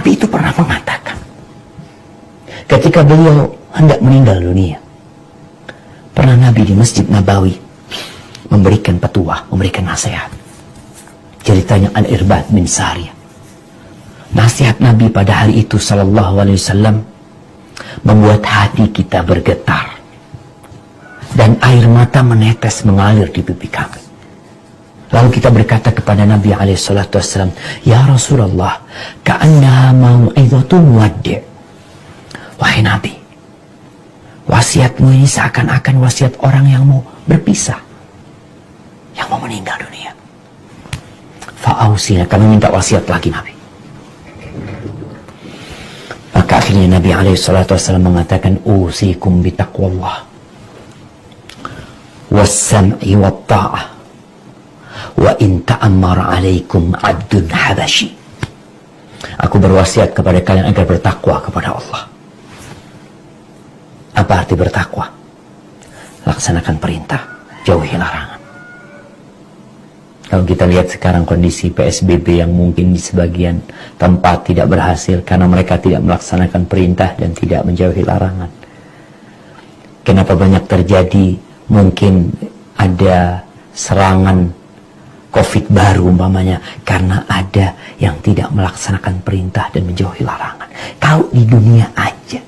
Nabi itu pernah mengatakan, ketika beliau hendak meninggal dunia, pernah Nabi di Masjid Nabawi memberikan petua, memberikan nasihat. Ceritanya Al-Irbad bin Sariyah. Nasihat Nabi pada hari itu sallallahu alaihi wasallam membuat hati kita bergetar dan air mata menetes mengalir di pipi kami. Lalu kita berkata kepada Nabi alaihi salatu wasallam, "Ya Rasulullah, ka'annaha mau'izatun muwaddi'." Wahai Nabi, wasiatmu ini seakan-akan wasiat orang yang mau berpisah, yang mau meninggal dunia. Fa'ausina, kami minta wasiat lagi Nabi. Maka akhirnya Nabi SAW mengatakan, usikum bitaqwallah wassam'i watta'ah wa in ta'ammara alaikum abdun habashi. Aku berwasiat kepada kalian agar bertakwa kepada Allah. Apa arti bertakwa? Laksanakan perintah, jauhi larangan. Kalau kita lihat sekarang kondisi PSBB yang mungkin di sebagian tempat tidak berhasil karena mereka tidak melaksanakan perintah dan tidak menjauhi larangan. Kenapa banyak terjadi? Mungkin ada serangan COVID baru umpamanya karena ada yang tidak melaksanakan perintah dan menjauhi larangan. Kalau di dunia aja,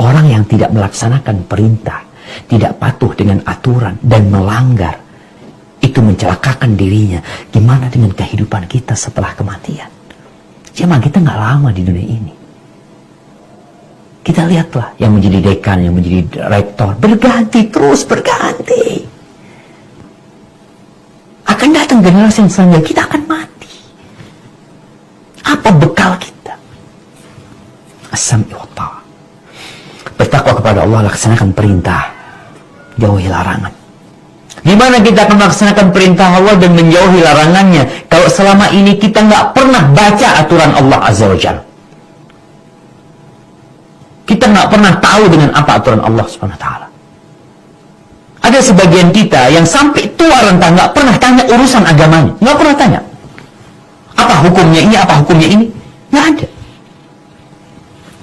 orang yang tidak melaksanakan perintah, tidak patuh dengan aturan dan melanggar, itu mencelakakan dirinya. Gimana dengan kehidupan kita setelah kematian? Cuma kita nggak lama di dunia ini. Kita lihatlah yang menjadi dekan, yang menjadi rektor, berganti, terus berganti. Akan datang generasi yang selanjutnya, kita akan mati. Apa bekal kita? As-sam'i wa ta'ah. Bertakwa kepada Allah, laksanakan perintah, jauhi larangan. Gimana kita akan melaksanakan perintah Allah dan menjauhi larangannya kalau selama ini kita nggak pernah baca aturan Allah Azza wa Jalla? Kita nggak pernah tahu dengan apa aturan Allah Subhanahu wa Ta'ala. Ada sebagian kita yang sampai tua renta nggak pernah tanya urusan agamanya, nggak pernah tanya apa hukumnya ini, apa hukumnya ini, nggak ada.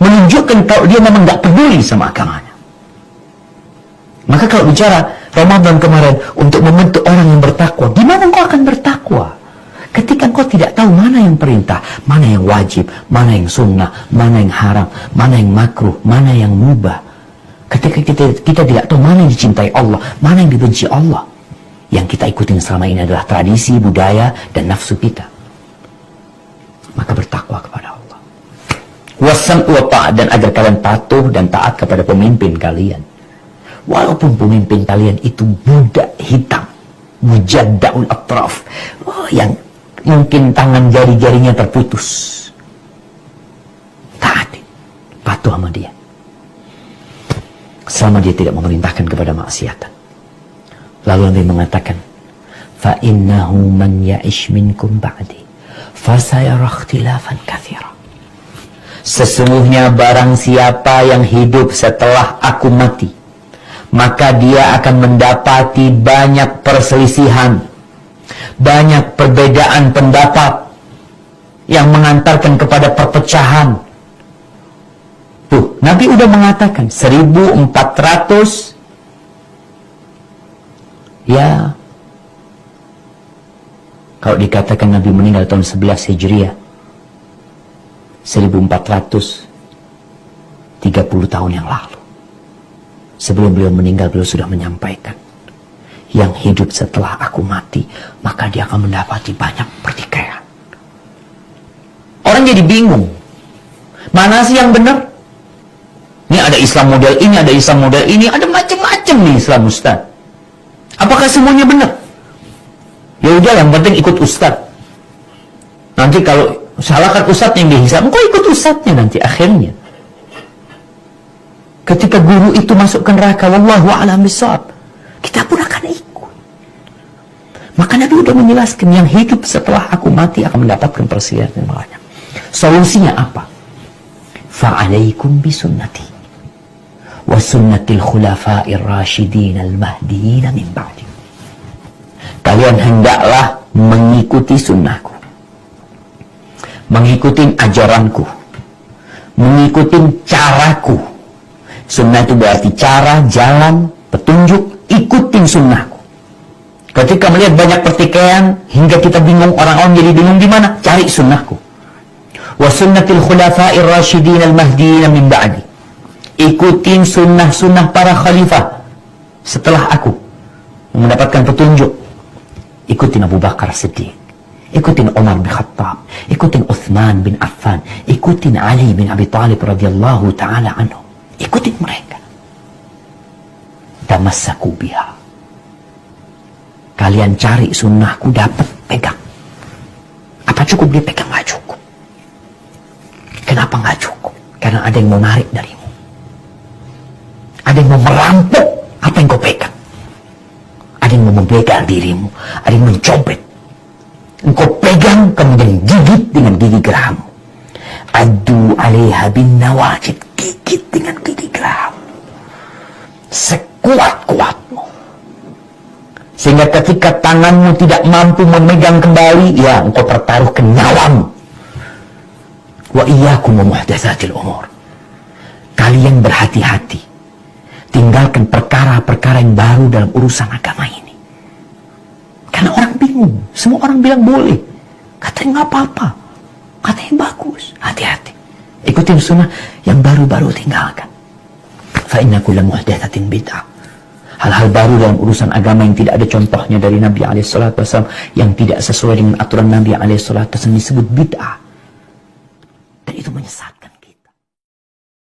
Menunjukkan kalau dia memang nggak peduli sama agamanya. Maka kalau bicara Ramadan kemarin untuk membentuk orang yang bertakwa, gimana engkau akan bertakwa ketika engkau tidak tahu mana yang perintah, mana yang wajib, mana yang sunnah, mana yang haram, mana yang makruh, mana yang mubah. Ketika kita tidak tahu mana yang dicintai Allah, mana yang dibenci Allah, yang kita ikutin selama ini adalah tradisi, budaya, dan nafsu kita. Maka bertakwa kepada Allah. Wassam'u wa ta'ah, dan agar kalian patuh dan taat kepada pemimpin kalian. Walaupun pemimpin kalian itu budak hitam, mujaddaul atraf, yang mungkin tangan jari-jarinya terputus, taati, patuh sama dia selama dia tidak memerintahkan kepada maksiatan. Lalu Nabi mengatakan, fa innahu man ya'ish minkum ba'di fasayara ikhtilafan katsira. Sesungguhnya barang siapa yang hidup setelah aku mati, maka dia akan mendapati banyak perselisihan, banyak perbedaan pendapat yang mengantarkan kepada perpecahan. Tuh, Nabi udah mengatakan 1400 ya, kalau dikatakan Nabi meninggal tahun 11 Hijriah, 1430 tahun yang lalu. Sebelum beliau meninggal, beliau sudah menyampaikan, yang hidup setelah aku mati, maka dia akan mendapati banyak pertikaian. Orang jadi bingung, mana sih yang benar? Ini ada Islam model ini, ada Islam model ini, ada macam-macam nih Islam Ustaz. Apakah semuanya benar? Ya udah, yang penting ikut Ustaz. Nanti kalau salahkan Ustaz yang dihisab, kok ikut Ustaznya nanti akhirnya. Ketika guru itu masuk ke neraka, wallahu a'lam bishawab, kita pun akan ikut. Maka Nabi sudah menjelaskan, yang hidup setelah aku mati akan mendapatkan perselisihan yang banyak. Solusinya apa? Fa'alaikum bisunnati wa sunnatil khulafa'ir rasyidin al-mahdiyyin min ba'di. Kalian hendaklah mengikuti sunnahku, mengikuti ajaranku, mengikuti caraku. Sunnah itu berarti cara, jalan, petunjuk, ikutin sunnahku. Ketika melihat banyak pertikaian hingga kita bingung, orang-orang jadi bingung di mana, cari sunnahku. Wa sunnatil khulafa'ir rasyidin al-mahdiin min ba'di. Ikutin sunnah-sunnah para khalifah setelah aku mendapatkan petunjuk. Ikutin Abu Bakar Siddiq, ikutin Umar bin Khattab, ikutin Uthman bin Affan, ikutin Ali bin Abi Talib radhiyallahu ta'ala anhu. Ikutin mereka. Tamassaku biha. Kalian cari sunnahku, dapat, pegang. Apa cukup dipegang? Nggak cukup. Kenapa nggak cukup? Karena ada yang mau narik darimu. Ada yang mau merampok apa yang kau pegang. Ada yang mau membegal dirimu. Ada yang mencopet. Engkau pegang, kemudian gigit dengan gigi gerahammu. Addu alaiha bin nawajid. Gigit dengan gigi gerahammu. Sekuat-kuatmu. Sehingga ketika tanganmu tidak mampu memegang kembali, ya engkau pertaruhkan nyawamu. Wa iyyakum wa muhdatsatil umur. Kalian berhati-hati. Tinggalkan perkara-perkara yang baru dalam urusan agama ini. Karena orang bingung. Semua orang bilang boleh. Katanya nggak apa-apa. Katanya bagus. Hati-hati. Ikutin sunnah, yang baru-baru tinggalkan. Fa inna kulla muhdatsatin bid'ah. Hal-hal baru dalam urusan agama yang tidak ada contohnya dari Nabi SAW, yang tidak sesuai dengan aturan Nabi SAW disebut bid'ah. Dan itu menyesatkan.